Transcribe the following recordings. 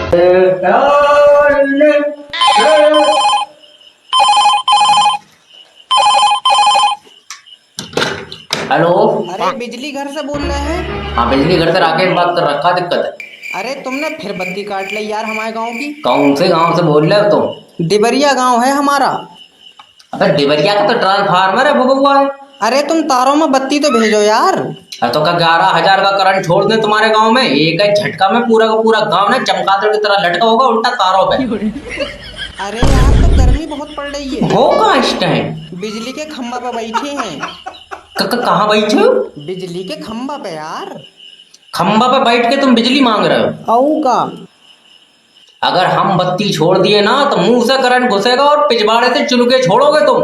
Hello. अरे बिजली घर से बोल रहे हैं? हाँ, बिजली घर से राकेश बात कर रखा, दिक्कत है। अरे तुमने फिर बत्ती काट ली यार हमारे गांव की। कौन से गांव से बोल रहे हो तुम? डिबरिया गांव है हमारा। अबे डिबरिया का तो ट्रांसफार्मर है, वो हुआ है। अरे तुम तारों में बत्ती तो भेजो यार। अरे तो क्या 11,000 का करंट छोड़ दे तुम्हारे गांव में? एक ही झटका में पूरा का पूरा गांव ना चमगादड़ की तरह लटका होगा उल्टा तारों पे। अरे यार तो गर्मी बहुत पड़ रही है। हो कहाँ इस टाइम? बिजली के खंभा पे बैठे हैं। कहाँ बैठे हो? बिजली के खंभा पे यार। खंबा पे बैठ के तुम बिजली मांग रहे हो? औ का। अगर हम बत्ती छोड़ दिए ना तो मुंह से करंट घुसेगा और पिछवाड़े से चुलके छोड़ोगे तुम,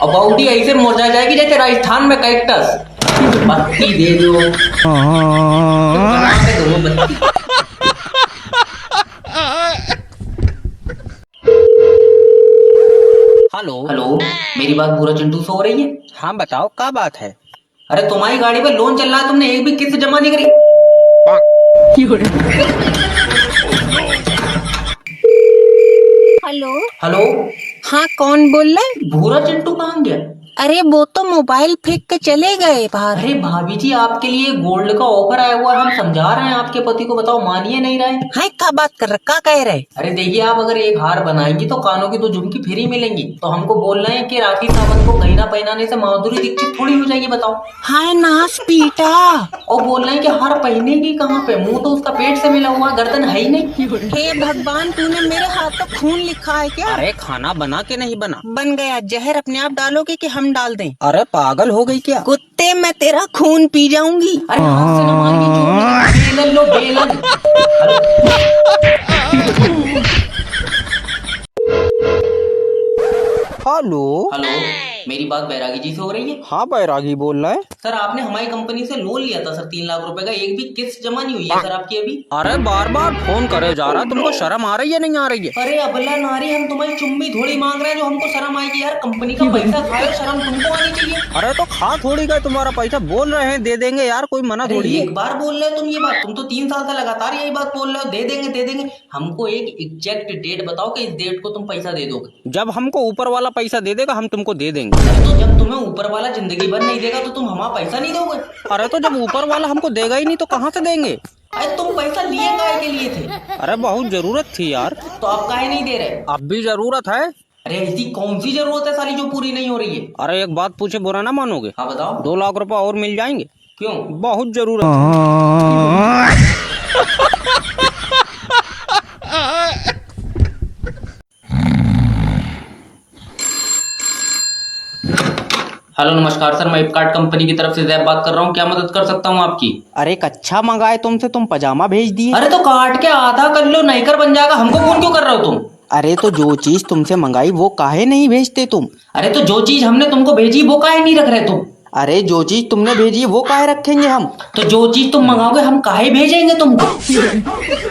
और बॉडी ऐसे मुरझा जाएगी जैसे राजस्थान में कैक्टस। बत्ती दे दो, बना के दो बत्ती। हेलो। हेलो, मेरी बात पूरा चिंटू से हो रही है? हाँ बताओ क्या बात है? अरे तुम्हारी गाड़ी पे लोन चल रहा है, तुमने एक भी किस्त जमा नहीं करी। हेलो। हेलो। हाँ कौन बोल रहे? भूरा चिंटू कहाँ गया? अरे वो तो मोबाइल फेंक के चले गए बाहर। अरे भाभी जी, आपके लिए गोल्ड का ऑफर आया हुआ है, हम समझा रहे हैं आपके पति को, बताओ मानिए नहीं रहे। है क्या बात कर रहे, क्या कह रहे? अरे देखिए, आप अगर एक हार बनाएंगी तो कानों की 2 झुमकी फ्री मिलेंगी। तो हमको बोल रहे हैं कि राखी सावंत को गहना पहनाने से माधुरी दीक्षित थोड़ी हो जाएगी, बताओ। हाय नाश पीटा। और बोल रहे हैं कि हार पहनेगी कहाँ पे? मुंह तो उसका पेट से मिला हुआ, गर्दन है ही नहीं। हे भगवान, तूने मेरे हाथ पर खून लिखा है क्या? अरे खाना बना के नहीं बना? बन गया। जहर अपने आप डालोगे कि हम डाल दें? अरे पागल हो गई क्या? कुत्ते, मैं तेरा खून पी जाऊंगी। अरे हाथ से न मारिए, जो बेलन लो बेलन। हेलो। हेलो, मेरी बात बैरागी जी से हो रही है? हाँ बैरागी बोल रहे हैं। सर, आपने हमारी कंपनी से लोन लिया था सर, 3 लाख रुपए का, एक भी किस्त जमा नहीं हुई है सर आपकी अभी। अरे बार बार फोन करे जा रहा, तुमको शर्म आ रही है नहीं आ रही है? अरे अबला नारी, हम तुम्हारी चुम्बी थोड़ी मांग रहे हैं जो हमको शर्म आएगी यार। कंपनी का पैसा खाए, शर्म तुमको आनी चाहिए। अरे तो खा थोड़ी गए तुम्हारा पैसा, बोल रहे हैं दे देंगे यार, कोई मना अरे थोड़ी है। एक बार बोल रहे हो तुम ये बात, तुम तो 3 साल से लगातार यही बात बोल रहे हो, दे देंगे दे देंगे। हमको एक एग्जैक्ट डेट बताओ कि इस डेट को तुम पैसा दे दोगे। जब हमको ऊपर वाला पैसा दे देगा हम तुमको दे देंगे। अरे तो जब तुम्हें ऊपर वाला जिंदगी भर नहीं देगा तो तुम हमारा पैसा नहीं दोगे? अरे तो जब ऊपर वाला हमको देगा ही नहीं तो कहाँ से देंगे? अरे तुम पैसा लिए काहे के लिए थे? अरे बहुत जरूरत थी यार। तो आप काहे नहीं दे रहे? अब भी जरूरत है। अरे ऐसी कौन सी जरूरत है साली जो पूरी नहीं हो रही है? अरे एक बात पूछे बुरा ना मानोगे? हाँ बताओ। 2 लाख रुपए और मिल जाएंगे? क्यों? बहुत जरूरत है। हेलो नमस्कार सर, मैं फ्लिपकार्ट कंपनी की तरफ से जैब बात कर रहा हूँ, क्या मदद कर सकता हूँ आपकी? अरे कच्छा मंगाए तुमसे, तुम पजामा भेज दिए। अरे तो काट के आधा कर लो, नहीं कर बन जाएगा। हमको फोन क्यों कर रहे हो तुम? अरे तो जो चीज तुमसे मंगाई वो काहे नहीं भेजते तुम? अरे तो जो चीज हमने तुमको भेजी वो काहे नहीं रख रहे तुम? अरे जो चीज तुमने भेजी वो काहे रखेंगे हम? तो जो चीज तुम मंगाओगे हम काहे भेजेंगे तुमको?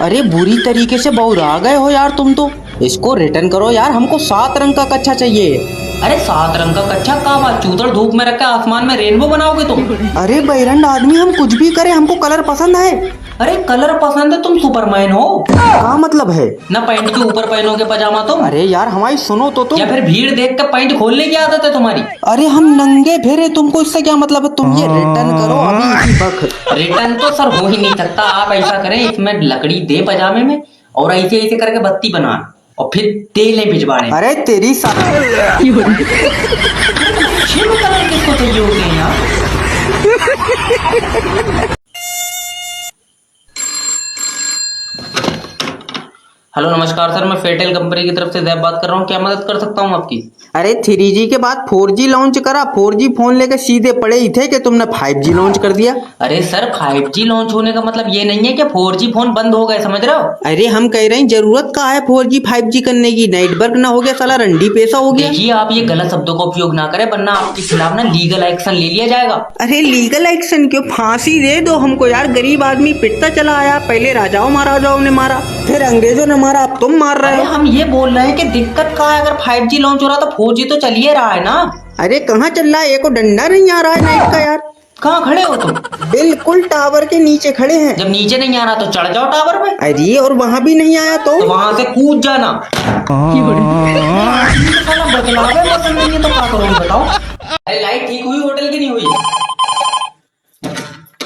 अरे बुरी तरीके से बौरा गए हो यार तुम तो। इसको रिटर्न करो यार, हमको 7 रंग का कच्छा चाहिए। अरे 7 रंग का कच्छा का बात, चूतर धूप में रख के आसमान में रेनबो बनाओगे तुम? अरे बैरंड आदमी, हम कुछ भी करें, हमको कलर पसंद है। अरे कलर पसंद है? तुम सुपरमैन हो? क्या मतलब है? ना पैंट के ऊपर पहनोगे पजामा तुम? अरे यार हमारी सुनो तो तुम। या फिर भीड़ देख कर पैंट खोलने की आदत है तुम्हारी? अरे हम नंगे फेरे, तुमको इससे क्या मतलब है? तुम ये रिटर्न करो अभी इसी वक्त। रिटर्न तो सर हो ही नहीं सकता। आप ऐसा करें, इसमें लकड़ी दे पजामे में और ऐसे ऐसे करके बत्ती बना और फिर तेल है भिजवाने। अरे तेरी सा कलर किसको चाहिए होते हैं यार? हेलो नमस्कार सर, मैं फेटेल कंपनी की तरफ से जैब बात कर रहा हूँ, क्या मदद कर सकता हूँ आपकी? अरे 3G के बाद 4G लॉन्च करा, 4G फोन लेके सीधे पड़े ही थे कि तुमने 5G लॉन्च कर दिया। अरे सर, 5G लॉन्च होने का मतलब ये नहीं है कि 4G फोन बंद हो गए, समझ रहे हो? अरे हम कह रहे हैं जरूरत का है 4G 5G करने की, नेटवर्क ना हो गया साला रंडी पैसा हो गया। देखिए, आप ये गलत शब्दों का उपयोग ना करें वरना आपके खिलाफ ना लीगल एक्शन ले लिया जाएगा। अरे लीगल एक्शन क्यों? फांसी दे दो हमको यार, गरीब आदमी पिटता चला आया। पहले राजाओं महाराजाओं ने मारा, फिर अंग्रेजों ने मारा, अब तुम मार रहे अरे हो। हम ये बोल रहे हैं कि दिक्कत कहाँ है? अगर 5G लॉन्च हो रहा तो 4G तो चलिए रहा है ना? अरे कहाँ चल रहा है? एको डंडा नहीं आ रहा है नाइट का यार। कहाँ खड़े हो तुम? बिल्कुल टावर के नीचे खड़े हैं। जब नीचे नहीं आना तो चढ़ जाओ टावर पे। अरे और वहाँ भी नहीं आया तो वहां से कूद जाना। साला बतलावे पसंद नहीं है तो क्या करोगे बताओ? अरे लाइट ठीक हुई होटल की नहीं हुई?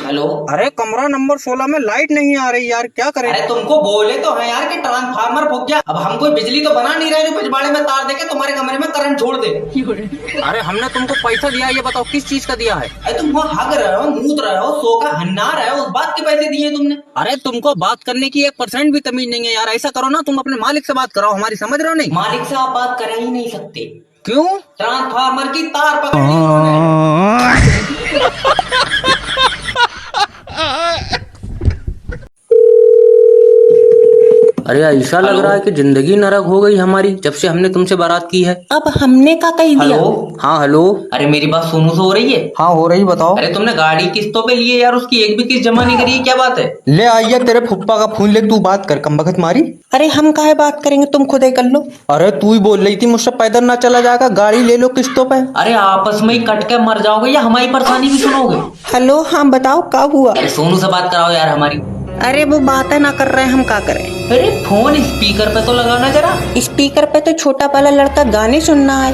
हेलो। अरे कमरा नंबर 16 में लाइट नहीं आ रही यार, क्या करें? अरे तुमको बोले तो है यार कि ट्रांसफार्मर फूक गया। अब हम कोई बिजली तो बना नहीं रहे जो पिछवाड़े में तार देके तुम्हारे कमरे में करंट छोड़ दे। अरे हमने तुमको पैसा दिया, ये बताओ किस चीज का दिया है? अरे तुम वहाँ हग रहे हो, मूत रहे हो, सो का हन्ना रहे हो, उस बात के पैसे दिए तुमने। अरे तुमको बात करने की 1% भी तमीज नहीं है यार। ऐसा करो ना, तुम अपने मालिक से बात कराओ, हमारी समझ रहे हो नहीं? मालिक से आप बात कर ही नहीं सकते। क्यों? ट्रांसफार्मर की तार पकड़ी उन्होंने। अरे ऐसा लग रहा है कि जिंदगी नरक हो गई हमारी जब से हमने तुमसे बारात की है। अब हमने का कही दिया। हेलो। हाँ हेलो। अरे मेरी बात सोनू से हो रही है? हाँ हो रही, बताओ। अरे तुमने गाड़ी किस्तों पे लिए यार, उसकी एक भी किस्त जमा नहीं करी है, क्या बात है? ले आइए तेरे फुप्पा का फोन, ले तू बात कर, कमबख्त मारी। अरे हम काहे बात करेंगे, तुम खुद ही कर लो। अरे तू ही बोल रही थी मुझसे पैदल ना चला जाएगा, गाड़ी ले लो किस्तों पे। अरे आपस में ही कट के मर जाओगे या हमारी परेशानी भी सुनोगे? हेलो, हाँ बताओ क्या हुआ? अरे सोनू से बात कराओ यार हमारी। अरे वो बातें ना कर रहे हैं, हम क्या करें? अरे फोन स्पीकर पे तो लगाना जरा। स्पीकर पे तो छोटा वाला लड़का गाने सुनना है।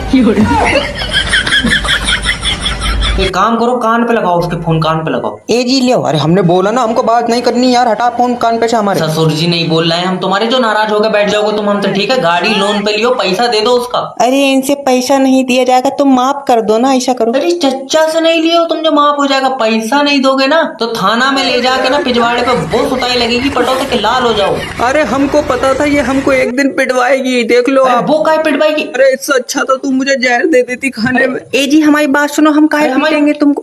एक काम करो, कान पे लगाओ उसके फोन, कान पे लगाओ। ए जी ले। अरे हमने बोला ना हमको बात नहीं करनी यार, हटा फोन कान पे से हमारे। ससुर जी नहीं बोल रहे हैं हम तुम्हारे, जो नाराज होकर बैठ जाओगे तुम हमसे, ठीक है? गाड़ी लोन पे लियो, पैसा दे दो उसका। अरे इनसे पैसा नहीं दिया जाएगा, तुम माफ कर दो ना, ऐसा करो। अरे चच्चा से नहीं लियो तुम, जो माफ हो जाएगा। पैसा नहीं दोगे ना तो थाना में ले जाके ना पिछवाड़े पे वो सुताई लगेगी, पटो से लाल हो जाओ। अरे हमको पता था ये हमको एक दिन पिटवाएगी, देख लो आप। वो काय पिटवाएगी? अरे इससे अच्छा तो तू मुझे जहर दे देती खाने में। ए जी हमारी बात सुनो, हम काहे पीटेंगे तुमको?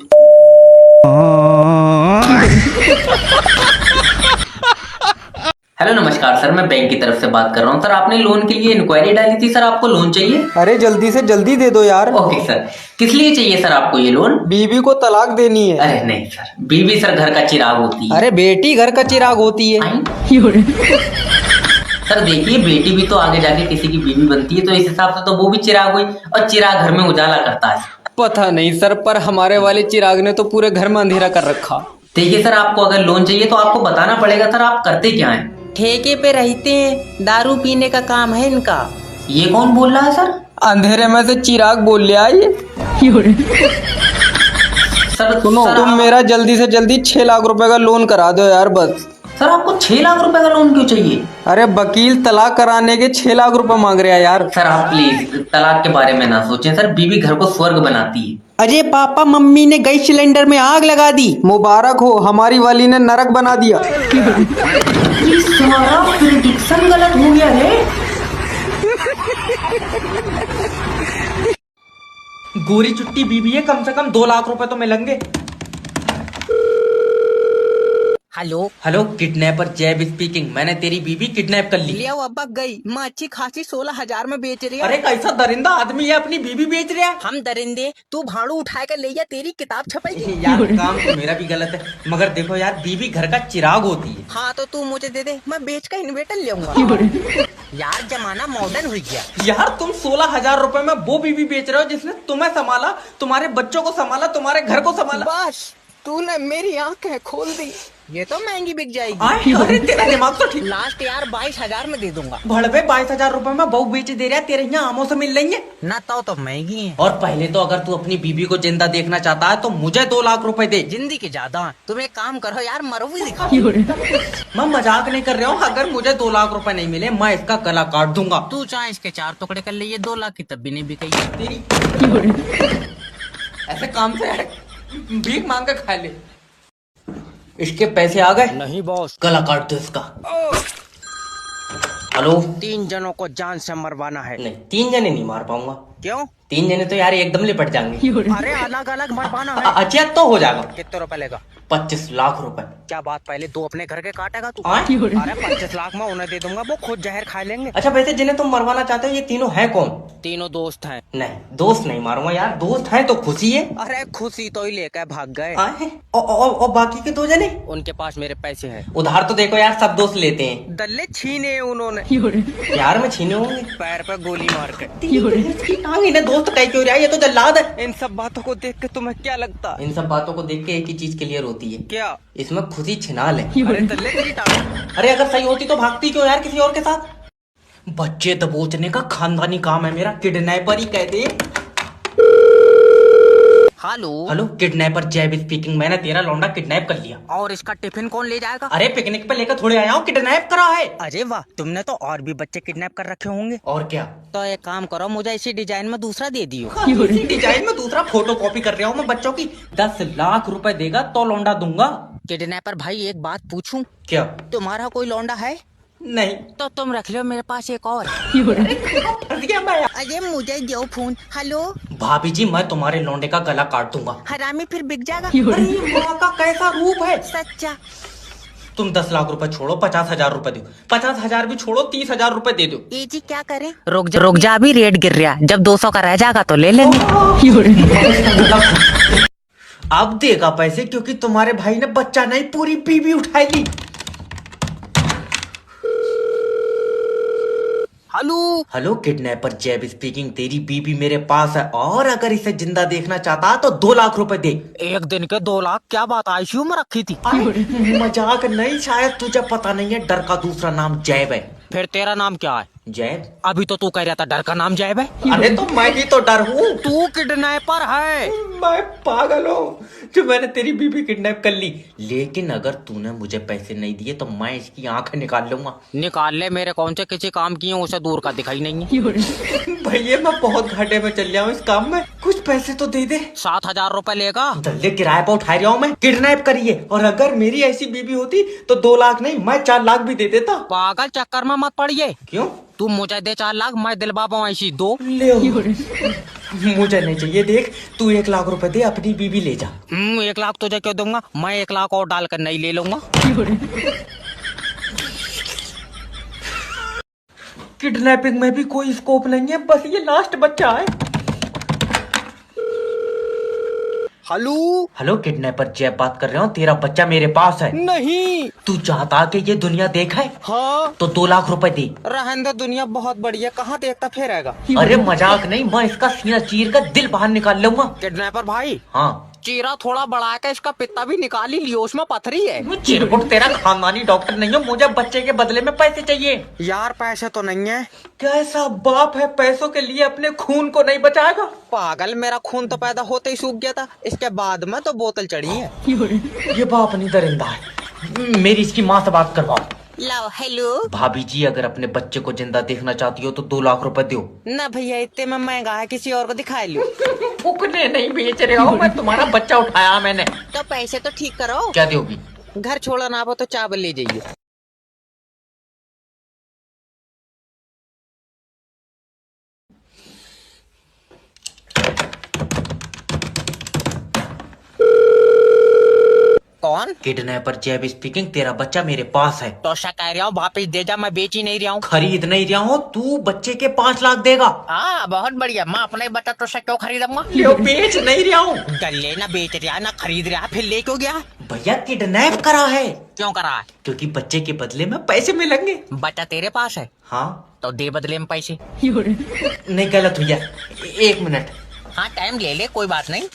हेलो नमस्कार सर, मैं बैंक की तरफ से बात कर रहा हूँ। सर आपने लोन के लिए इंक्वायरी डाली थी, सर आपको लोन चाहिए? अरे जल्दी से जल्दी दे दो यार। ओके सर, किस लिए चाहिए सर आपको ये लोन? बीवी को तलाक देनी है। अरे नहीं सर, बीवी सर घर का चिराग होती है। अरे बेटी घर का चिराग होती है। सर देखिए, बेटी भी तो आगे जाके किसी की बीवी बनती है, तो इस हिसाब से तो वो भी चिराग हुई, और चिराग घर में उजाला करता है। पता नहीं सर, पर हमारे वाले चिराग ने तो पूरे घर में अंधेरा कर रखा। देखिए सर, आपको अगर लोन चाहिए तो आपको बताना पड़ेगा सर आप करते क्या हैं। ठेके पे रहते हैं, दारू पीने का काम है इनका। ये कौन बोल रहा है सर? अंधेरे में से चिराग बोल लिया ये। सर सुनो, सर, तुम मेरा जल्दी से जल्दी 6 लाख रुपए का लोन करा दो यार बस। सर आपको 6 लाख रुपए का लोन क्यों चाहिए? अरे वकील तलाक कराने के 6 लाख रुपए मांग रहे हैं यार। सर आप प्लीज तलाक के बारे में ना सोचें सर, बीवी घर को स्वर्ग बनाती है। अरे पापा, मम्मी ने गैस सिलेंडर में आग लगा दी। मुबारक हो, हमारी वाली ने नरक बना दिया। ये सारा प्रेडिक्शन गलत हो गया है। गोरी चुट्टी बीबी है, कम से कम 2 लाख रुपए तो मिलेंगे। हेलो हेलो, किडनैपर जैब स्पीकिंग। मैंने तेरी बीवी किडनैप कर ली। ले आओ, अब्बा गई। मैं अच्छी खासी 16,000 में बेच रही है। अरे कैसा दरिंदा आदमी है, अपनी बीवी बेच रहा है। हम दरिंदे, तू भाड़ू उठा कर ले जा, तेरी किताब छपेगी। यार काम तो मेरा भी गलत है, मगर देखो यार, बीवी घर का चिराग होती है। हाँ तो तू मुझे दे दे, मैं बेच कर इन्वेटर ले आऊंगा। यार जमाना मॉडर्न हो गया। यार तुम 16,000 रुपए में वो बीवी बेच रहे हो जिसने तुम्हें संभाला, तुम्हारे बच्चों को संभाला, तुम्हारे घर को संभाला। बस तूने मेरी आंखें खोल दी। ये तो महंगी बिक जाएगी। अरे तेरा दिमाग तो ठीक। लास्ट यार 22,000 में दे दूंगा। भड़वे 22,000 रुपए में बहू बेच दे रहा है, तेरे यहाँ आमों से मिल रही है ना, तो महंगी है। और पहले तो अगर तू अपनी बीवी को जिंदा देखना चाहता है तो मुझे 2 लाख रुपए दे। जिंदगी के ज्यादा। तुम एक काम करो यार, मरो भी दिखा। मैं मजाक नहीं कर रहा हूँ, अगर मुझे 2 लाख रुपए नहीं मिले मैं इसका गला काट दूंगा। तू चाहे इसके 4 टुकड़े कर ले, ये 2 लाख की तब भी नहीं बिकेगी तेरी ऐसे काम से भीख मांग के खा ले। इसके पैसे आ गए? नहीं बॉस। गला काट दो इसका। हेलो। 3 जनों को जान से मरवाना है। नहीं, 3 जने नहीं मार पाऊंगा। क्यों? 3 जने तो यार एकदम लिपट जाएंगे। अरे अलग अलग मरवाना है। अच्छा तो हो जाएगा। कितने रुपए लेगा? 25 लाख रुपए। क्या बात, पहले दो अपने घर के काटेगा तू? हाँ? अरे 25 लाख में उन्हें दे दूंगा, वो खुद जहर खा लेंगे। अच्छा वैसे जिन्हें तुम मरवाना चाहते हो ये तीनों हैं कौन? तीनों दोस्त हैं। नहीं दोस्त नहीं मारूंगा यार, दोस्त हैं तो खुशी है। अरे खुशी तो ही लेकर भाग गए। और बाकी के 2 जने? उनके पास मेरे पैसे हैं। उधार तो देखो यार, सब दोस्त लेते हैं। दल्ले छीने उन्होंने, प्यार में छीने होंगे। पैर पर गोली मार के। इसकी टांग इन्हें दोस्त कह क्यों रहा है, ये तो जल्लाद है। इन सब बातों को देख के तुम्हें क्या लगता है? इन सब बातों को देख के एक ही चीज क्लियर होती है, क्या? इसमें खुशी छिनाल है। अरे दल्ले तेरी टांग। अरे अगर सही होती तो भागती क्यों यार किसी और के साथ? बच्चे दबोचने का खानदानी काम है मेरा, किडनैपर ही कहते हैं। हेलो हेलो किडनैपर जैब स्पीकिंग, मैंने तेरा लौंडा किडनैप कर लिया। और इसका टिफिन कौन ले जाएगा? अरे पिकनिक पे लेकर थोड़े आया हूँ, किडनैप करा है। अरे वाह, तुमने तो और भी बच्चे किडनैप कर रखे होंगे। और क्या? तो एक काम करो, मुझे इसी डिजाइन में दूसरा दे दियो। इसी डिजाइन में दूसरा फोटो कॉपी कर रहा हूँ मैं बच्चों की। 10 लाख रुपए देगा तो लौंडा दूंगा। किडनैपर भाई एक बात पूछूं? क्या? तुम्हारा कोई लौंडा है? नहीं। तो तुम रख लो, मेरे पास एक और। फंस गया मैं। अरे मुझे दो फोन। हेलो भाभी जी मैं तुम्हारे लौंडे का गला काट दूंगा। हरामी फिर बिक जाएगा। अरे माँ का कैसा रूप है। सच्चा। तुम 10 लाख रुपए छोड़ो, 50,000 रुपए दो। 50,000 भी छोड़ो, 30,000 रुपए दे दो। ये जी क्या करें? रुक जा, अभी रेट गिर रहा। जब 200 का रह जाएगा तो ले लेंगे। अब देगा पैसे क्योंकि तुम्हारे भाई ने बच्चा नहीं पूरी बीबी उठाएगी। हेलो हेलो किडनैपर जैब स्पीकिंग, तेरी बीबी मेरे पास है और अगर इसे जिंदा देखना चाहता तो 2 लाख रुपए दे। एक दिन के 2 लाख? क्या बात, आईसीयू में रखी थी? मजाक नहीं, शायद तुझे पता नहीं है डर का दूसरा नाम जैब है। फिर तेरा नाम क्या है? जैब। अभी तो तू कह रहा था डर का नाम जैब है। अरे तो मैं ही तो डर हूँ। तू किडनैपर है। मैं पागल हूँ जो मैंने तेरी बीबी किडनैप कर ली। लेकिन अगर तूने मुझे पैसे नहीं दिए तो मैं इसकी आंखें निकाल लूंगा। निकाल ले, मेरे कौन से किसी काम की है, उसे दूर का दिखाई नहीं है। भैया मैं बहुत घाटे में चल रहा हूँ इस काम में, कुछ पैसे तो दे दे। 7,000 रुपए लेगा? जल्दी किराए पर उठा रहा हूँ मैं, किडनैप करिए। और अगर मेरी ऐसी बीबी होती तो 2 लाख नहीं मैं 4 लाख भी दे देता। पागल चक्कर में मत पड़िए। क्यों? तू मुझे दे 4 लाख, मैं दिलवा पाऊँ ऐसी 2। ले मुझे नहीं चाहिए, देख तू 1 लाख रुपए दे, अपनी बीबी ले जा। 1 लाख तुझे क्यों दूंगा, मैं 1 लाख और डालकर नहीं ले लूंगा। किडनैपिंग में भी कोई स्कोप नहीं है, बस ये लास्ट बच्चा है। हेलो हेलो किडनैपर जैब बात कर रहा हूँ, तेरा बच्चा मेरे पास है। नहीं। तू चाहता कि ये दुनिया देखा है? हाँ तो 2 लाख रुपए दे। रहने दे, दुनिया बहुत बड़ी है, कहाँ देखता फिर आएगा। अरे मजाक नहीं, मैं इसका सीना चीर कर दिल बाहर निकाल लूंगा। किडनैपर भाई, हाँ चीरा थोड़ा बढ़ा के इसका पित्ता भी निकाल ही लियो, उसमें पथरी है। चिरकुट तेरा खानदानी डॉक्टर नहीं हो, मुझे बच्चे के बदले में पैसे चाहिए। यार पैसे तो नहीं है। कैसा बाप है पैसों के लिए अपने खून को नहीं बचाएगा? पागल, मेरा खून तो पैदा होते ही सूख गया था, इसके बाद में तो बोतल चढ़ी है। ये बाप नहीं दरिंदा है, मेरी इसकी माँ से बात करवाओ। लो हेलो भाभी जी अगर अपने बच्चे को जिंदा देखना चाहती हो तो 2 लाख रुपए दो। ना भैया, इतने में महंगा है, किसी और को दिखा लो। फुकने नहीं बेच रहे हो, मैं तुम्हारा बच्चा उठाया मैंने। तो पैसे तो ठीक करो। क्या दोगी? घर छोड़ो ना तो चावल ले जाइए। कौन? किडनैपर जैब स्पीकिंग, तेरा बच्चा मेरे पास है। तो क्या कह रहा हूँ, वापिस दे जा, मैं बेच ही नहीं रहा हूँ। खरीद नहीं रहा हूँ, तू बच्चे के 5 लाख देगा। हाँ बहुत बढ़िया, मैं अपने बच्चा तो क्यों खरीदूंगा। ले बेच नहीं रहा हूँ। गले ना बेच रहा ना खरीद रहा, फिर ले क्यों गया? भैया किडनैप करा है। क्यों करा है? क्योंकि बच्चे के बदले में पैसे मिलेंगे। बच्चा तेरे पास है? हाँ तो दे बदले में पैसे। नहीं गलत भैया, 1 मिनट। हाँ टाइम ले ले, कोई बात नहीं।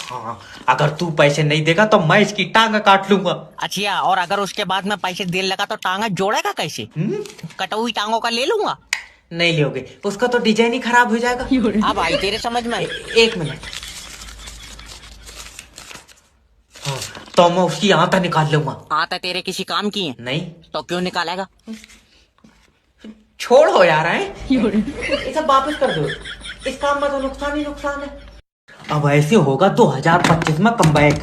हाँ अगर तू पैसे नहीं देगा तो मैं इसकी टांग काट लूंगा। अच्छा, और अगर उसके बाद में पैसे देने लगा तो टांगा जोड़ेगा कैसे? कटा हुई टांगों का ले लूंगा। नहीं लोगे, उसका तो डिजाइन ही खराब हो जाएगा। अब आई तेरे समझ में? 1 मिनट। हाँ, तो मैं उसकी आंता निकाल लूंगा। आता तेरे किसी काम की है? नहीं। तो क्यों निकालेगा? छोड़ो यार, है इसे वापस कर दो, इस काम में तो नुकसान ही नुकसान है। अब ऐसे होगा 2025 में कमबैक।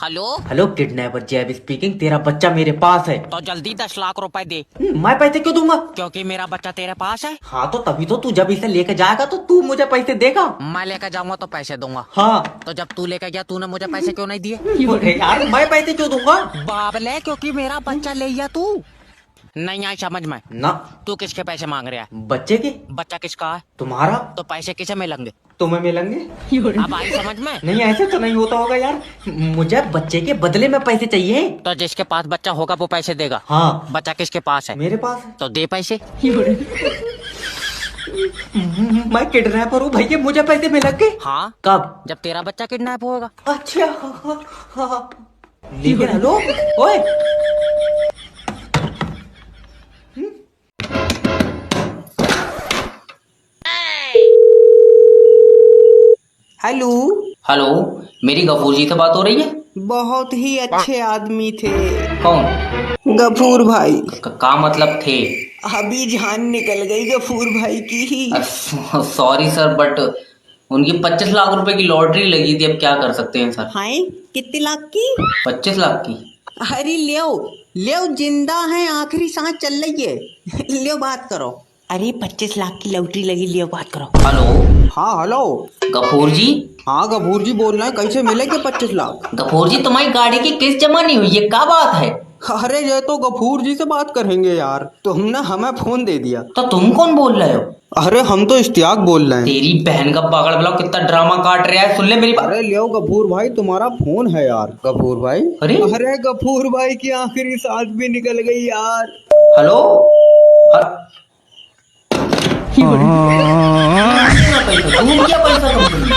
हेलो, हेलो किडनैपर जैब स्पीकिंग। तेरा बच्चा मेरे पास है। तो जल्दी 10 लाख रुपए दे, मैं पैसे क्यों दूंगा? क्योंकि मेरा बच्चा तेरे पास है। हाँ तो तभी तो तू जब इसे लेके जाएगा तो तू मुझे पैसे देगा। मैं लेकर जाऊंगा तो पैसे दूंगा। हाँ तो जब तू लेकर गया तूने मुझे पैसे क्यों नहीं दिए? अरे यार मैं पैसे क्यों दूंगा? बाबले, क्योंकि मेरा बच्चा ले गया तू। नहीं आई समझ में। ना तू किसके पैसे मांग रहा है? बच्चे के। बच्चा किसका है? तुम्हारा। तो पैसे किसे मिलेंगे? तुम्हें मिलेंगे। अब आई समझ में। नहीं ऐसे तो नहीं होता होगा यार। मुझे बच्चे के बदले में पैसे चाहिए। तो जिसके पास बच्चा होगा वो पैसे देगा। हाँ बच्चा किसके पास है? मेरे पास है। तो दे पैसे। मैं किडनैपर हूँ भैया, मुझे पैसे मिलेंगे। हाँ, कब? जब तेरा बच्चा किडनैप होगा। अच्छा हाँ। लेकिन हेलो ओए, हेलो। हेलो, मेरी गफूर जी से बात हो रही है? बहुत ही अच्छे आदमी थे कौन? गफूर भाई। का मतलब थे? अभी जान निकल गई गफूर भाई की। सॉरी सर, बट उनकी 25 लाख रुपए की लॉटरी लगी थी। अब क्या कर सकते हैं सर? हाय, कितने लाख की? 25 लाख की। अरे ले जिंदा है, आखिरी सांस चल रही है। ले बात करो। अरे 25 लाख की लॉटरी लगी, ले बात करो। हेलो। हाँ हेलो। गफूर जी। हाँ गफूर जी बोल रहे हैं, कैसे मिलेंगे 25 लाख? गफूर जी, तुम्हारी गाड़ी की किस्त जमा नहीं हुई है, क्या बात है? अरे ये तो गफूर जी से बात करेंगे यार, तुमने हमें फोन दे दिया। तो तुम कौन बोल रहे हो? अरे हम तो इश्तियाक बोल रहे हैं। तेरी बहन का पागल बुलाओ, कितना ड्रामा काट रहा है। सुन ले मेरी बात। अरे लियो गफूर भाई, तुम्हारा फोन है यार। गफूर भाई। अरे गफूर भाई की आखिरी सांस भी निकल गई यार। हेलो। दूर क्या पैसा तुमने?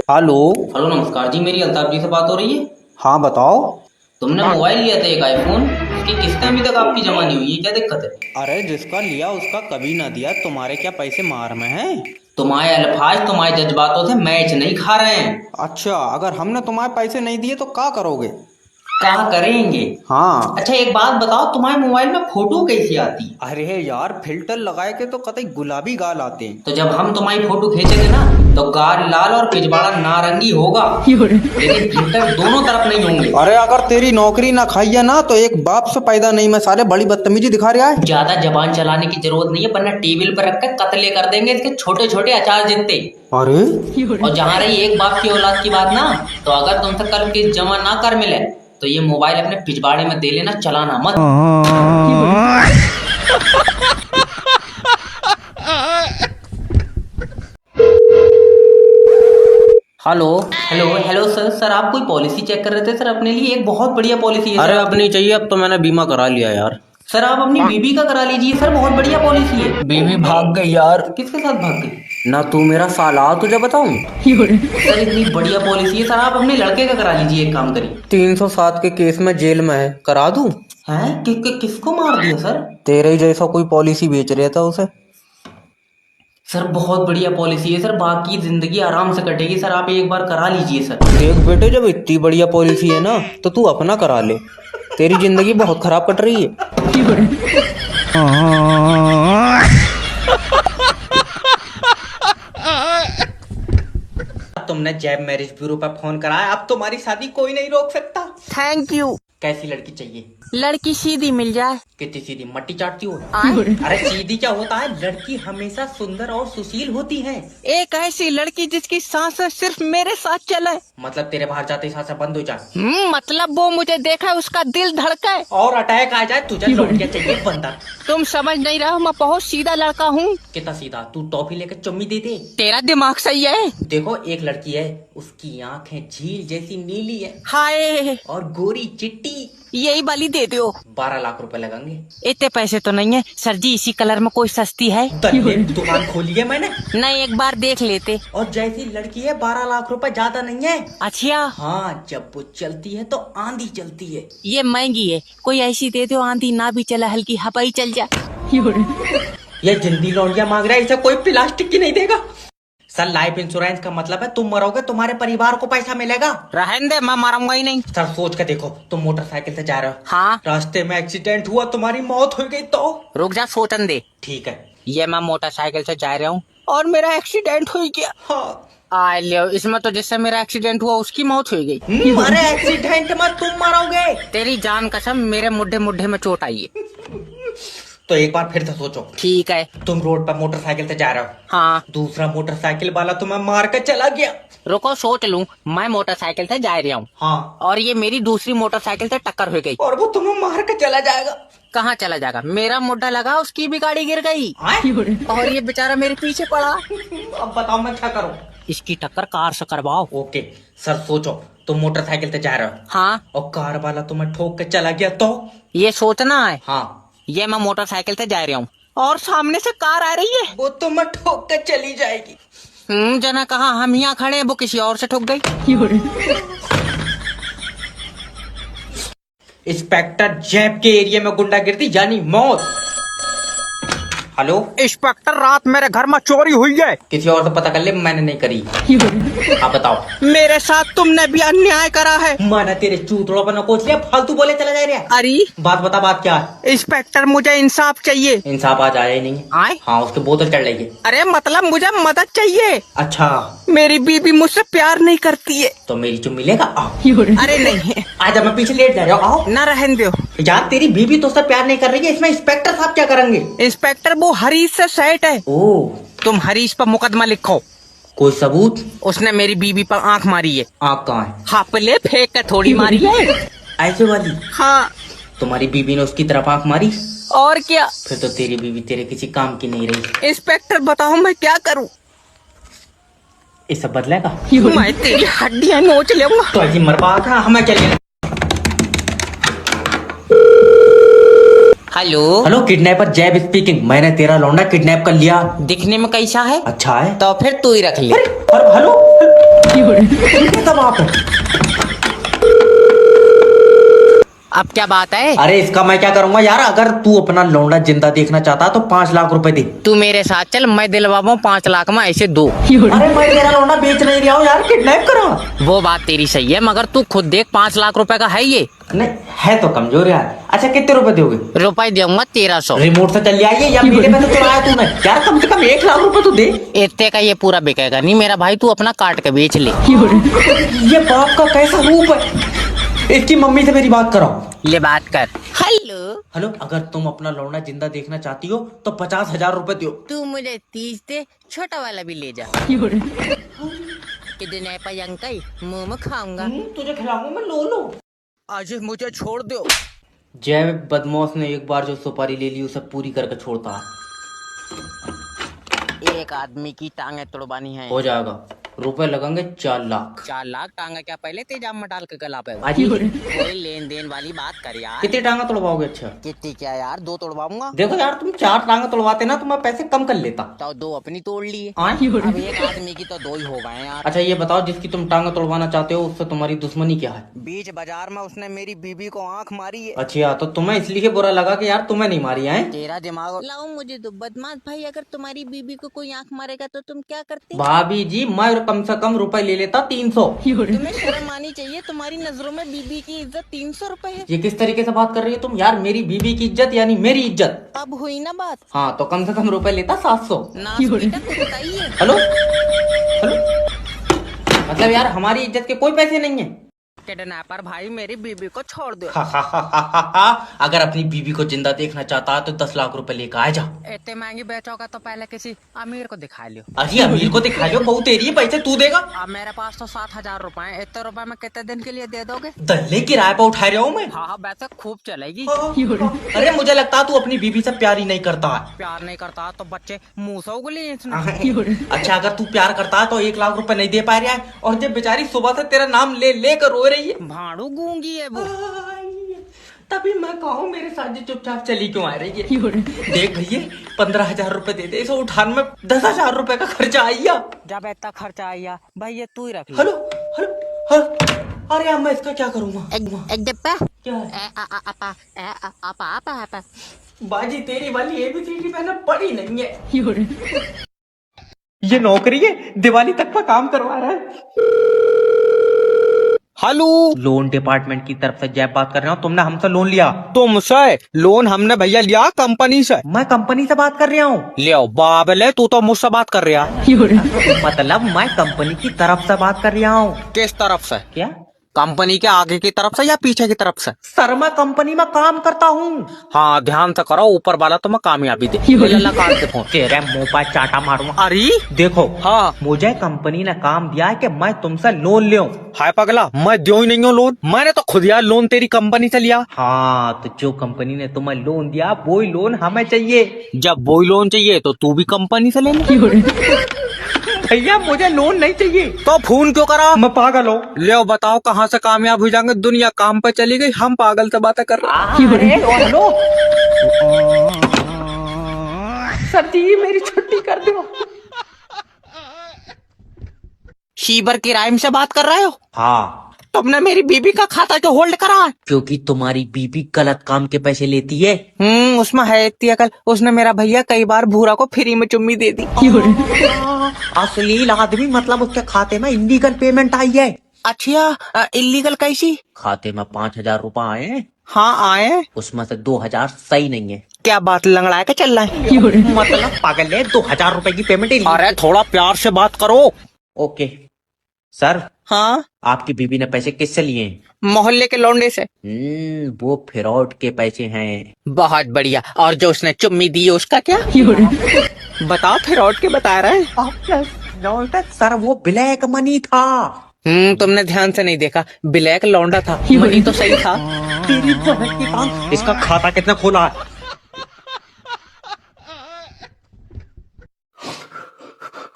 हेलो। हेलो नमस्कार जी, मेरी अल्ताफ जी से बात हो रही है? हाँ बताओ। तुमने मोबाइल लिया था एक आईफोन, उसकी किस्तें अभी तक आपकी जमा नहीं हुई है, क्या दिक्कत है? अरे जिसका लिया उसका कभी ना दिया, तुम्हारे क्या पैसे मार में हैं? तुम्हारे अल्फाज तुम्हारे जज्बातों से मैच नहीं खा रहे हैं। अच्छा, अगर हमने तुम्हारे पैसे नहीं दिए तो क्या करोगे? क्या करेंगे? हाँ। अच्छा एक बात बताओ, तुम्हारे मोबाइल में फोटो कैसी आती? अरे यार फिल्टर लगाए के तो कतई गुलाबी गाल आते हैं। तो जब हम तुम्हारी फोटो खींचेंगे ना तो गाल लाल और पिछवाड़ा नारंगी होगा, लेकिन फिल्टर दोनों तरफ नहीं होंगे। अरे अगर तेरी नौकरी ना खाई है ना तो एक बाप से पैदा नहीं, मैं साले बड़ी बदतमीजी दिखा रहा है। ज्यादा जबान चलाने की जरूरत नहीं है, वरना टेबल पर रखकर कतले कर देंगे इसके छोटे छोटे अचार जितने। अरे और जहाँ रही एक बाप की औलाद की बात ना, तो अगर तुमसे कल किस्त जमा ना कर मिले तो ये मोबाइल अपने पिछवाड़े में दे लेना, चलाना मत। हेलो हेलो हेलो सर आप कोई पॉलिसी चेक कर रहे थे? सर अपने लिए एक बहुत बढ़िया पॉलिसी है। अरे सर अब नहीं चाहिए, अब तो मैंने बीमा करा लिया यार। सर आप अपनी बीबी का करा लीजिए सर, बहुत बढ़िया पॉलिसी है। बीवी भाग गई यार। किसके साथ भाग गई? ना तू मेरा साला, तुझे बताऊं? सर इतनी बढ़िया पॉलिसी है, सर आप अपने लड़के का करा लीजिए। एक काम करिए, 307 के केस में जेल में है, करा दूं? हैं किसको मार दिया सर? तेरे ही जैसा कोई पॉलिसी बेच रहा था उसे। सर बहुत बढ़िया पॉलिसी है सर, बाकी जिंदगी आराम से कटेगी सर, आप एक बार करा लीजिए सर। देख बेटे, जब इतनी बढ़िया पॉलिसी है ना तो तू अपना करा ले, तेरी जिंदगी बहुत खराब कट रही है। तुमने जैब मैरिज ब्यूरो पर फोन कराया, अब तुम्हारी शादी कोई नहीं रोक सकता। Thank you. कैसी लड़की चाहिए? लड़की सीधी मिल जाए। कितनी सीधी? मट्टी चाटती हो? आए? अरे सीधी क्या होता है, लड़की हमेशा सुंदर और सुशील होती है। एक ऐसी लड़की जिसकी सांसें सिर्फ मेरे साथ चले। मतलब तेरे बाहर जाते ही सांसें बंद हो जाए? मतलब वो मुझे देखा उसका दिल धड़के और अटैक आ जाए, तुझे लौटिया चाहिए बंदर। तुम समझ नहीं रहे हो, मैं बहुत सीधा लड़का हूँ। कितना सीधा? तू टॉफी लेकर चुम्मी दे दे। तेरा दिमाग सही है। देखो एक लड़की है, उसकी आंखें झील जैसी नीली है हाय, और गोरी चिट्टी। यही वाली दे दो। 12 लाख रुपए लगेंगे। इतने पैसे तो नहीं है सर जी, इसी कलर में कोई सस्ती है? दुकान खोली है मैंने। नहीं, एक बार देख लेते। और जैसी लड़की है 12 लाख रुपए ज्यादा नहीं है। अच्छा हाँ, जब वो चलती है तो आंधी चलती है। ये महंगी है, कोई ऐसी दे दो आंधी ना भी चला, हल्की हवा ही चल जाए। ये जल्दी लौंडिया मांग रहा है, इसे कोई प्लास्टिक की नहीं देगा। सर लाइफ इंश्योरेंस का मतलब है तुम मरोगे तुम्हारे परिवार को पैसा मिलेगा। रहने दे, मैं मरूंगा ही नहीं। सर सोच के देखो, तुम मोटरसाइकिल से जा रहे हो, हाँ, रास्ते में एक्सीडेंट हुआ, तुम्हारी मौत हो गई तो? रुक जा, सोचन दे। ठीक है, ये मैं मोटरसाइकिल से जा रहा हूँ और मेरा एक्सीडेंट हो गया। हाँ आ लियो, इसमें तो जिससे मेरा एक्सीडेंट हुआ उसकी मौत हो गई। अरे एक्सीडेंट में तुम मरोगे। तेरी जान कसम, मेरे मुड्ढे मुड्ढे में चोट आई है। तो एक बार फिर से सोचो, ठीक है। तुम रोड पर मोटरसाइकिल से जा रहे हो, हाँ दूसरा मोटरसाइकिल वाला तुम्हें मार कर चला गया। रुको सोच लूं, मैं मोटरसाइकिल से जा रहा हूँ हाँ और ये मेरी दूसरी मोटरसाइकिल से टक्कर हो गई। और वो तुम्हें मार कर चला जाएगा। कहाँ चला जाएगा? मेरा मुड्ढा लगा, उसकी भी गाड़ी गिर गई और ये बेचारा मेरे पीछे पड़ा। अब बताओ मैं क्या करूँ? इसकी टक्कर कार से करवाओ। ओके सर, सोचो तुम मोटरसाइकिल से जा रहे हो हाँ, और कार वाला तुम्हें ठोक के चला गया तो? ये सोचना है। हाँ ये मैं मोटरसाइकिल से जा रहा हूँ और सामने से कार आ रही है। वो तुम्हें ठोक के चली जाएगी। जना कहा हम यहाँ खड़े हैं, वो किसी और से ठुक गई। इंस्पेक्टर जैब के एरिया में गुंडागिर्दी यानी मौत। हेलो इंस्पेक्टर, रात मेरे घर में चोरी हुई है। किसी और से पता कर ले, मैंने नहीं करी। आप बताओ। मेरे साथ तुमने भी अन्याय करा है। मैंने तेरे चूतड़ों पर नकोच लिया, फालतू बोले चला जा रहा है। अरे बात बता, बात क्या है? इंस्पेक्टर, मुझे इंसाफ चाहिए। इंसाफ आज आया ही नहीं। आए? हाँ, उसके बोतल चढ़ रही है। अरे मतलब मुझे मदद चाहिए। अच्छा, मेरी बीबी मुझसे प्यार नहीं करती है। तो मेरी चुम मिलेगा। आओ। अरे नहीं, आजा, मैं पीछे लेट जा रहा हूँ। आओ न रहने दो। यार, तेरी बीबी तो उससे प्यार नहीं कर रही है, इसमें इंस्पेक्टर साहब क्या करेंगे? इंस्पेक्टर, वो हरीश से सेट है। ओ, तुम हरीश पर मुकदमा लिखो। कोई सबूत? उसने मेरी बीबी पर आंख मारी है। आँख कहाँ है? हापले फेंक कर थोड़ी मारी है। ऐसे वाली? हाँ, तुम्हारी बीबी ने उसकी तरफ आँख मारी? और क्या। फिर तो तेरी बीबी तेरे किसी काम की नहीं रही। इंस्पेक्टर, बताओ मैं क्या करूं? ये सब बदलेगा? मैं तेरी हड्डियां नोच लूंगा। तो ऐसी मरवा था, हमें क्या लेना? हेलो हेलो, किडनैपर जैब स्पीकिंग। मैंने तेरा लौंडा किडनैप कर लिया। दिखने में कैसा है? अच्छा है। तो फिर तू ही रख ले। अरे हेलो, तब आप अब क्या बात है? अरे इसका मैं क्या करूंगा यार? अगर तू अपना लौंडा जिंदा देखना चाहता है तो 5 लाख रुपए दे। तू मेरे साथ चल, मैं दिलवाऊं 5 लाख में, ऐसे दो। अरे मैं तेरा लौंडा बेच नहीं रहा हूँ यार, किडनैप करा। वो बात तेरी सही है, मगर तू खुद देख 5 लाख रुपए का है ये। नहीं है तो कमजोर यार। अच्छा, कितने रुपए दोगे? रुपए दूंगा 1300। रिमोट से चल आइए या मेरे में तो चुराया तूने यार? कम से कम 1 लाख रुपए तो दे। इतने का ये पूरा बिकेगा नहीं मेरा भाई, तू अपना काट के बेच ले। ये बाप का कैसा रूप है? इसकी मम्मी से मेरी बात कराओ। ले बात कर। हेलो हेलो, अगर तुम अपना लौंडा जिंदा देखना चाहती हो तो 50,000 रुपए दो। तू मुझे 30 दे, छोटा वाला भी ले जा। कितने अंकल, मुंह में खाऊंगा। तुझे खिलाऊंगा मैं, लो लो। आज मुझे छोड़ दो। जय बदमाश ने एक बार जो सुपारी ले ली उसे पूरी करके छोड़ता है। एक आदमी की टांगे तोड़वानी है। हो जाएगा। रुपए लगेंगे 4 लाख। 4 लाख टांगा क्या पहले तेजाब में डाल के गला पे? आजी, कोई लेन देन वाली बात कर यार। कितनी टांगा तोड़वाओगे? अच्छा कितनी क्या यार, 2 तोड़वाऊंगा। देखो यार, तुम 4 टांगा तोड़वाते ना तो मैं पैसे कम कर लेता। तो 2 अपनी तोड़ लिए। हाँ? अब एक आदमी की तो 2 ही हो गए यार। अच्छा ये बताओ, जिसकी तुम टांगा तोड़वाना चाहते हो उससे तुम्हारी दुश्मनी क्या है? बीच बाजार में उसने मेरी बीबी को आंख मारी है। अच्छा, तो तुम्हें इसलिए बुरा लगा कि यार तुम्हें नहीं मारी है? तेरा दिमाग लाओ मुझे तो बदमाश भाई, अगर तुम्हारी बीबी को कोई आंख मारेगा तो तुम क्या करते? भाभी जी, मैं कम से कम रुपए ले लेता 300। तुम्हें शर्म आनी चाहिए, तुम्हारी नजरों में बीबी की इज्जत 300 रुपए है। ये किस तरीके से बात कर रही हो तुम यार? मेरी बीबी की इज्जत यानी मेरी इज्जत। अब हुई ना बात? हाँ, तो कम से कम रुपए लेता 700। ना बेटा, कुत्ता ही है। हेलो हेलो, मतलब यार हमारी इज्जत के कोई पैसे नहीं है? किडनैपर भाई, मेरी बीबी को छोड़ दो। अगर अपनी बीबी को जिंदा देखना चाहता है तो 10 लाख रुपए लेकर आ जा। इतने महंगी बेचोगा तो पहले किसी अमीर को दिखा लियो। अरे अमीर को दिखा लो, बहुत तेरी है, पैसे तू देगा। अब मेरे पास तो 7,000 रुपए हैं। इतने रुपए में कितने दिन के लिए दे दोगे? दल्ले किराए पर उठा रहा हूँ मैं। हाँ वैसे खूब चलेगी। अरे मुझे लगता है तू अपनी बीबी से प्यार ही नहीं करता है। प्यार नहीं करता तो बच्चे मुंह से उगली इसने। अच्छा, अगर तू प्यार करता है तो 1 लाख रुपए नहीं दे पा रहा है, और जब बेचारी सुबह से तेरा नाम ले लेकर रो रही है। भाड़ू गूंगी है वो। तभी मैं कहूँ मेरे साथ जो चुपचाप चली क्यों आ रही है? देख भैया, 15,000 रुपए दे दे, इसे उठाने में 10,000 रुपए का खर्चा आइया। जब इतना खर्चा आया भैया, तू ही रख ले। हेलो हेलो हेलो, अरे अब मैं इसका क्या करूँगा? एक डिब्बा। क्या है? बाजी तेरी वाली ABCD मैंने पढ़ी नहीं है। ये नौकरी है, दिवाली तक का काम करवा रहा है। हेलो, लोन डिपार्टमेंट की तरफ से जय बात कर रहा हूँ। तुमने हमसे लोन लिया? तुमसे लोन हमने भैया लिया कंपनी से। मैं कंपनी से बात कर रहा हूँ। ले बाबले, तू तो मुझसे बात कर रहा। मतलब मैं कंपनी की तरफ से बात कर रहा हूँ। किस तरफ से? क्या? कंपनी के आगे की तरफ से या पीछे की तरफ से? सर मैं कंपनी में काम करता हूँ। हाँ, ध्यान से करो, ऊपर वाला तुम्हें कामयाबी दे। लल्ला कान से फोन। तेरे मुंह पर चाटा मारूंगा। अरे देखो, हाँ, मुझे कंपनी ने काम दिया है कि मैं तुमसे लोन लूं। हाय पगला, मैं दो ही नहीं हूँ लोन। मैंने तो खुद यार लोन तेरी कंपनी से लिया। हाँ, तो जो कंपनी ने तुम्हें लोन दिया वही लोन हमें चाहिए। जब वही लोन चाहिए तो तू भी कंपनी से ले ले। भैया मुझे लोन नहीं चाहिए। तो फोन क्यों करा? मैं पागल हूँ। ले बताओ कहाँ से कामयाब हो जाएंगे? दुनिया काम पे चली गई, हम पागल से बातें कर रहे हैं। अरे ओ हेलो सर जी, मेरी छुट्टी कर दो। शीबर की राइम से बात कर रहे हो? हाँ, तुमने मेरी बीबी का खाता जो होल्ड करा है। क्योंकि तुम्हारी बीबी गलत काम के पैसे लेती है। उसमें है इतनी अकल। उसने मेरा भैया कई बार भूरा को फ्री में चुम्मी दे दी। अश्लील आदमी, मतलब उसके खाते में इलीगल पेमेंट आई है। अच्छा, इलीगल कैसी? खाते में 5,000 रुपए आए हैं, हाँ आए। उसमें से 2,000 सही नहीं है। क्या बात, लंगड़ा के चल रहा है? मतलब पागल है, 2,000 रुपए की पेमेंट। अरे थोड़ा प्यार से बात करो। ओके सर, हाँ, आपकी बीबी ने पैसे किससे लिए हैं? मोहल्ले के लौंडे से। वो फ्रॉड के पैसे हैं। बहुत बढ़िया। और जो उसने चुम्मी दी उसका क्या? बताओ, फ्रॉड के बता रहे हैं। सर वो ब्लैक मनी था। तुमने ध्यान से नहीं देखा, ब्लैक लौंडा था, मनी तो सही था। तेरी बहन की टांग। इसका खाता कितना खोला है?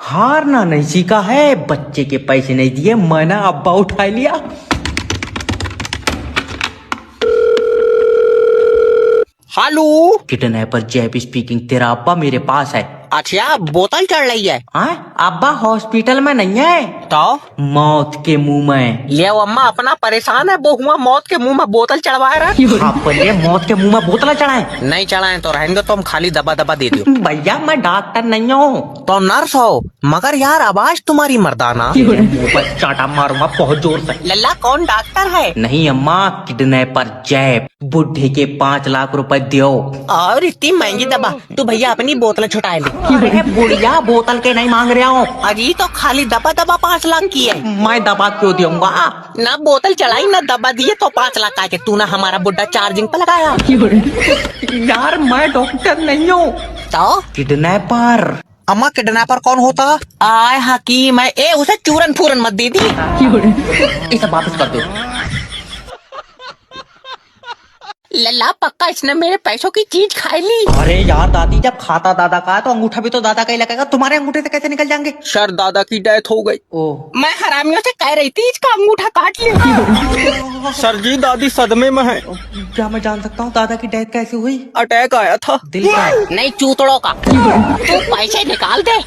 हारना नहीं सीखा है। बच्चे के पैसे नहीं दिए, मैंने अब्बा उठा लिया। हेलो, किडनैपर जैब स्पीकिंग। तेरा अब्बा मेरे पास है। अच्छा, बोतल चढ़ रही है? हाँ, अब्बा हॉस्पिटल में नहीं है, तो मौत के मुंह में। ले अम्मा अपना परेशान है, वो हुआ मौत के मुंह में बोतल चढ़वा रहा। आप बोलिए मौत के मुंह में बोतल चढ़ाए? नहीं चढ़ाए तो रहेंगे, तुम खाली दबा दबा दे दियो। भैया मैं डॉक्टर नहीं हूँ। तो नर्स हो, मगर यार आवाज तुम्हारी मर्दाना। मुंह पर चाटा मारूंगा बहुत जोर से। लल्ला कौन डॉक्टर है? नहीं अम्मा, किडनैपर जैब। बुढ़े के 5 लाख रुपए दियो। और इतनी महंगी दबा, तू भैया अपनी बोतल छुटा ले। अरे बुढ़िया, बोतल के नहीं मांग रहा हूँ। अजी तो खाली दबा दबा 5 लाख की है। मैं दबा क्यों दूंगा? ना बोतल चढ़ाई ना दबा दिए तो 5 लाख का के तू ना हमारा बुड्ढा चार्जिंग पे लगाया। यार मैं डॉक्टर नहीं हूँ, तो किडनैपर। अम्मा किडनैपर कौन होता? आय हकीम है। ए उसे चूरन फूरन मत दे दी। इसे वापस कर दो। लल्ला पक्का इसने मेरे पैसों की चीज खाई ली। अरे यार दादी, जब खाता दादा का है तो अंगूठा भी तो दादा का ही लगेगा। तुम्हारे अंगूठे से कैसे निकल जाएंगे? सर दादा की डेथ हो गई। ओह, मैं हरामियों से कह रही थी इसका अंगूठा काट लिया। सर जी दादी सदमे में है। क्या मैं जान सकता हूँ दादा की डेथ कैसे हुई? अटैक आया था। दिल का? नहीं, चूतड़ों का। तू पैसे निकाल दे।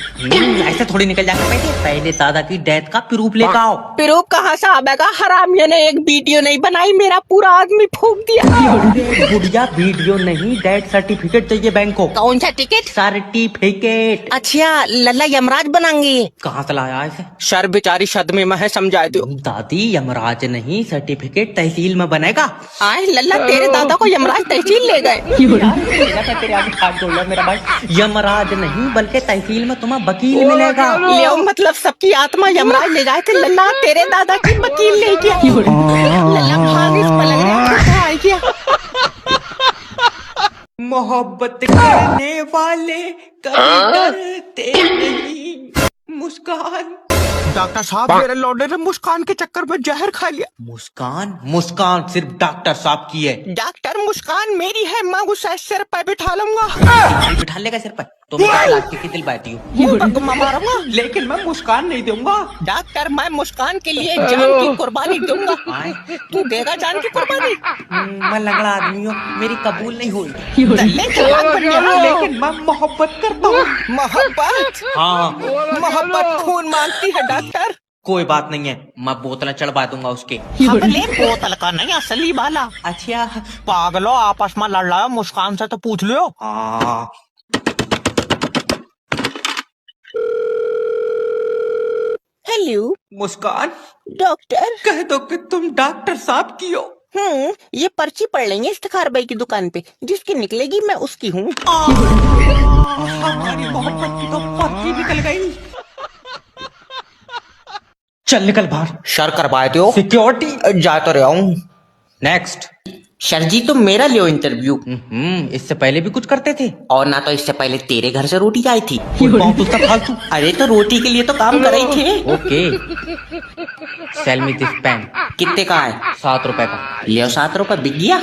ऐसे थोड़ी निकल जाएंगे पैसे। पहले दादा की डेथ का प्रूफ लेकर आओ। प्रूफ कहाँ से आएगा? हरामियों ने एक वीडियो नहीं बनाई, मेरा पूरा आदमी फूंक दिया। बुढ़िया, वीडियो नहीं, डेथ सर्टिफिकेट चाहिए बैंक को। कौन सा टिकट? सर्टिफिकेट। अच्छा, लल्ला यमराज बनाएंगे। कहाँ से लाया इसे? सर बेचारी सदमे में है, समझा दो। दादी, यमराज नहीं, सर्टिफिकेट तहसील में बनेगा। आए लल्ला, तेरे दादा को यमराज तहसील ले गए। तेरे आगे हाथ जोड़ लिया मेरा भाई। यमराज नहीं बल्कि तहसील में तुम्हें वकील मिलेगा। ले मतलब सबकी आत्मा यमराज ले जाए थे। लल्ला तेरे दादा की वकील ले गया। लल्ला भाग, इसको लग रहा है आ गया। मोहब्बत करने वाले कभी डरते नहीं। मुस्कान। डॉक्टर साहब, मेरे लौंडे ने मुस्कान के चक्कर में जहर खा लिया। मुस्कान? मुस्कान सिर्फ डॉक्टर साहब की है। डॉक्टर मुस्कान मेरी है, मैं उसे सिर पर बिठा लूंगा। बिठा लेगा सिर पर तो मैं प्लास्टिक की दिल बाती हूँ। मारूंगा, लेकिन मैं मुस्कान नहीं दूंगा। डॉक्टर मैं मुस्कान के लिए जान की कुर्बानी दूंगा। तू देगा जान की कुर्बानी? मैं लंगड़ा आदमी हूँ, मेरी कबूल नहीं हुई। लेकिन मैं मोहब्बत करता हूँ। मोहब्बत? हाँ, मोहब्बत खून मांगती है डॉक्टर। कोई बात नहीं है, मैं बोतल चढ़वा दूंगा उसके। हमले बोतल का नहीं, असली वाला। अच्छा पागलो, आपस में लड़ रहा है, मुस्कान से तो पूछ लो। हाँ। हेलो मुस्कान, डॉक्टर। कह दो कि तुम डॉक्टर साहब की हो। ये पर्ची पढ़ लेंगे इफ्तिखार भाई की दुकान पे, जिसकी निकलेगी मैं उसकी हूँ। हमारी मोहब्बत की तो पर्ची निकल गई। चल निकल बाहर। सर करवाए हो सिक्योरिटी जा तो रहा हूँ। नेक्स्ट। सर जी तुम मेरा लियो इंटरव्यू। इससे पहले भी कुछ करते थे? और ना तो इससे पहले तेरे घर से रोटी आई थी। फालतू। अरे तो रोटी के लिए तो काम कर रही थे। Okay. Sell me this pen. कितने का है? 7 रुपए का। लियो 7 रुपए बिक गया।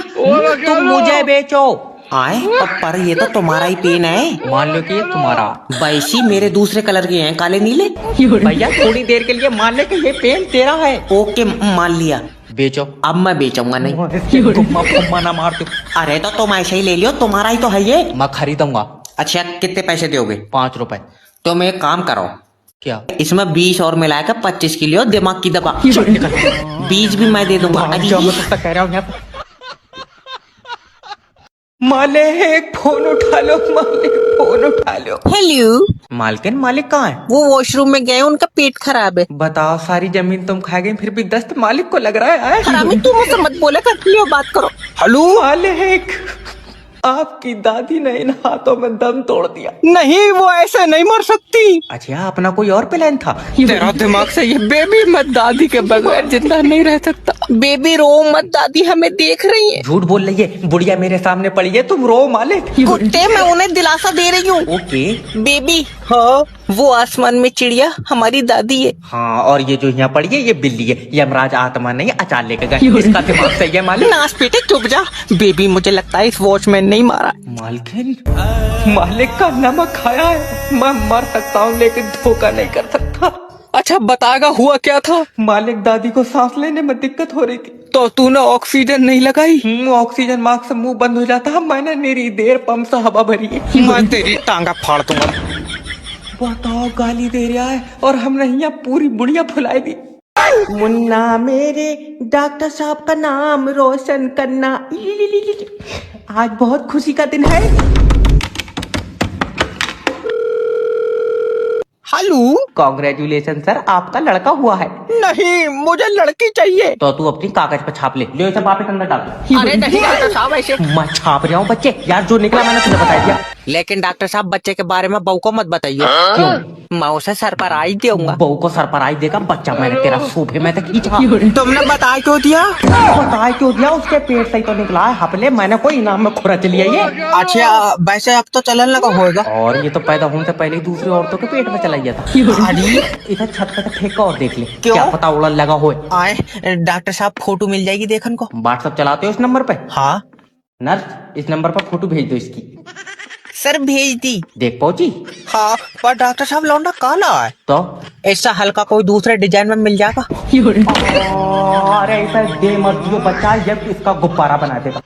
तुम मुझे बेचो। आए पर ये तो तुम्हारा ही पेन है। मान लो कि ये तुम्हारा। वैसी मेरे दूसरे कलर के हैं, काले नीले। भैया थोड़ी देर के लिए मान ले कि ये पेन तेरा है। ओके मान लिया। बेचो। अब मैं बेचूंगा नहीं। तुम ना मार दो। अरे तो तुम ऐसे ही ले लियो, तुम्हारा ही तो है ये। मैं खरीदूंगा। अच्छा कितने पैसे दोगे? 5 रुपए। तुम एक काम करो, क्या? इसमें 20 और मिलाकर 25 की लियो, दिमाग की दबा। बीज भी मैं दे दूंगा। अरे जो मैं तो कह रहा हूँ मालिक फोन उठा लो, मालिक फोन उठा लो। हेलो मालकिन मालिक कहाँ है? वो वॉशरूम में गए, उनका पेट खराब है। बताओ सारी जमीन तुम खा गई, फिर भी दस्त मालिक को लग रहा है। हरामी तुम मुझसे मत बोले, कर लियो बात करो। हेलो मालिक, आपकी दादी ने इन हाथों में दम तोड़ दिया। नहीं वो ऐसे नहीं मर सकती। अच्छा अपना कोई और प्लान था? तेरा दिमाग से ये बेबी मत, दादी के बगैर जिंदा नहीं रह सकता। बेबी रो मत, दादी हमें देख रही है। झूठ बोल रही है, बुढ़िया मेरे सामने पड़ी है, तुम रो मालिक। कुत्ते मैं उन्हें दिलासा दे रही हूँ। ओके। बेबी हाँ वो आसमान में चिड़िया हमारी दादी है। हाँ और ये जो यहाँ पड़ी है ये बिल्ली है, यमराज आत्मा नहीं अचार लेके गए। इसका दिमाग सही है मालिक। नाश बेटे चुप जा। बेबी मुझे लगता है इस वॉचमैन नहीं मारा। मालकिन मालिक का नमक खाया है, मैं मर सकता हूँ लेकिन धोखा नहीं कर सकता। अच्छा बताएगा हुआ क्या था? मालिक दादी को सांस लेने में दिक्कत हो रही थी, तो तूने ऑक्सीजन नहीं लगाई? ऑक्सीजन मास्क से मुंह बंद हो जाता, मैंने निरी देर पंप से हवा भरी है। मैं तेरी टांगा फाड़ दूंगा। बताओ गाली दे रहा है और हमने यहाँ पूरी बुढ़िया फुलाई दी। मुन्ना मेरे डॉक्टर साहब का नाम रोशन करना, आज बहुत खुशी का दिन है। हेलो कांग्रेचुलेशन सर, आपका लड़का हुआ है। नहीं मुझे लड़की चाहिए। तो तू अपनी कागज पर छाप ले, ले इसे वापस अंदर डाल। अरे नहीं डॉक्टर साहब ऐसे। मैं छाप रहा हूँ बच्चे, यार जो निकला मैंने तुझे बता दिया। लेकिन डॉक्टर साहब बच्चे के बारे में बहू को मत बताइए। क्यों? मैं उसे सरप्राइज दूंगा। बहू को सरप्राइज देगा, बच्चा मैंने तेरा सोफे में तक खींचा। तुमने बताया क्यों दिया? बताया क्यों दिया, उसके पेट से ही तो निकला है हपले, मैंने कोई इनाम में खुरा लिया ये। अच्छा वैसे अब तो चलन लगा होगा। और ये तो पैदा होने से पहले ही दूसरी औरतों के पेट में चला गया था। अरे इधर छत पे फेंक और देख ले, क्यों? क्या पता उड़न लगा होए। आए डॉक्टर साहब फोटो मिल जाएगी देखन को। व्हाट्सएप चलाते हो इस नंबर पे? हाँ नर्स इस नंबर पर फोटो भेज दो इसकी। सर भेज दी। देख पहुंची? हाँ पर डॉक्टर साहब लौंडा काला है, तो ऐसा हल्का कोई दूसरे डिजाइन में मिल जाएगा। अरे ऐसा दे मत दियो बच्चा, जब इसका गुब्बारा बना देगा।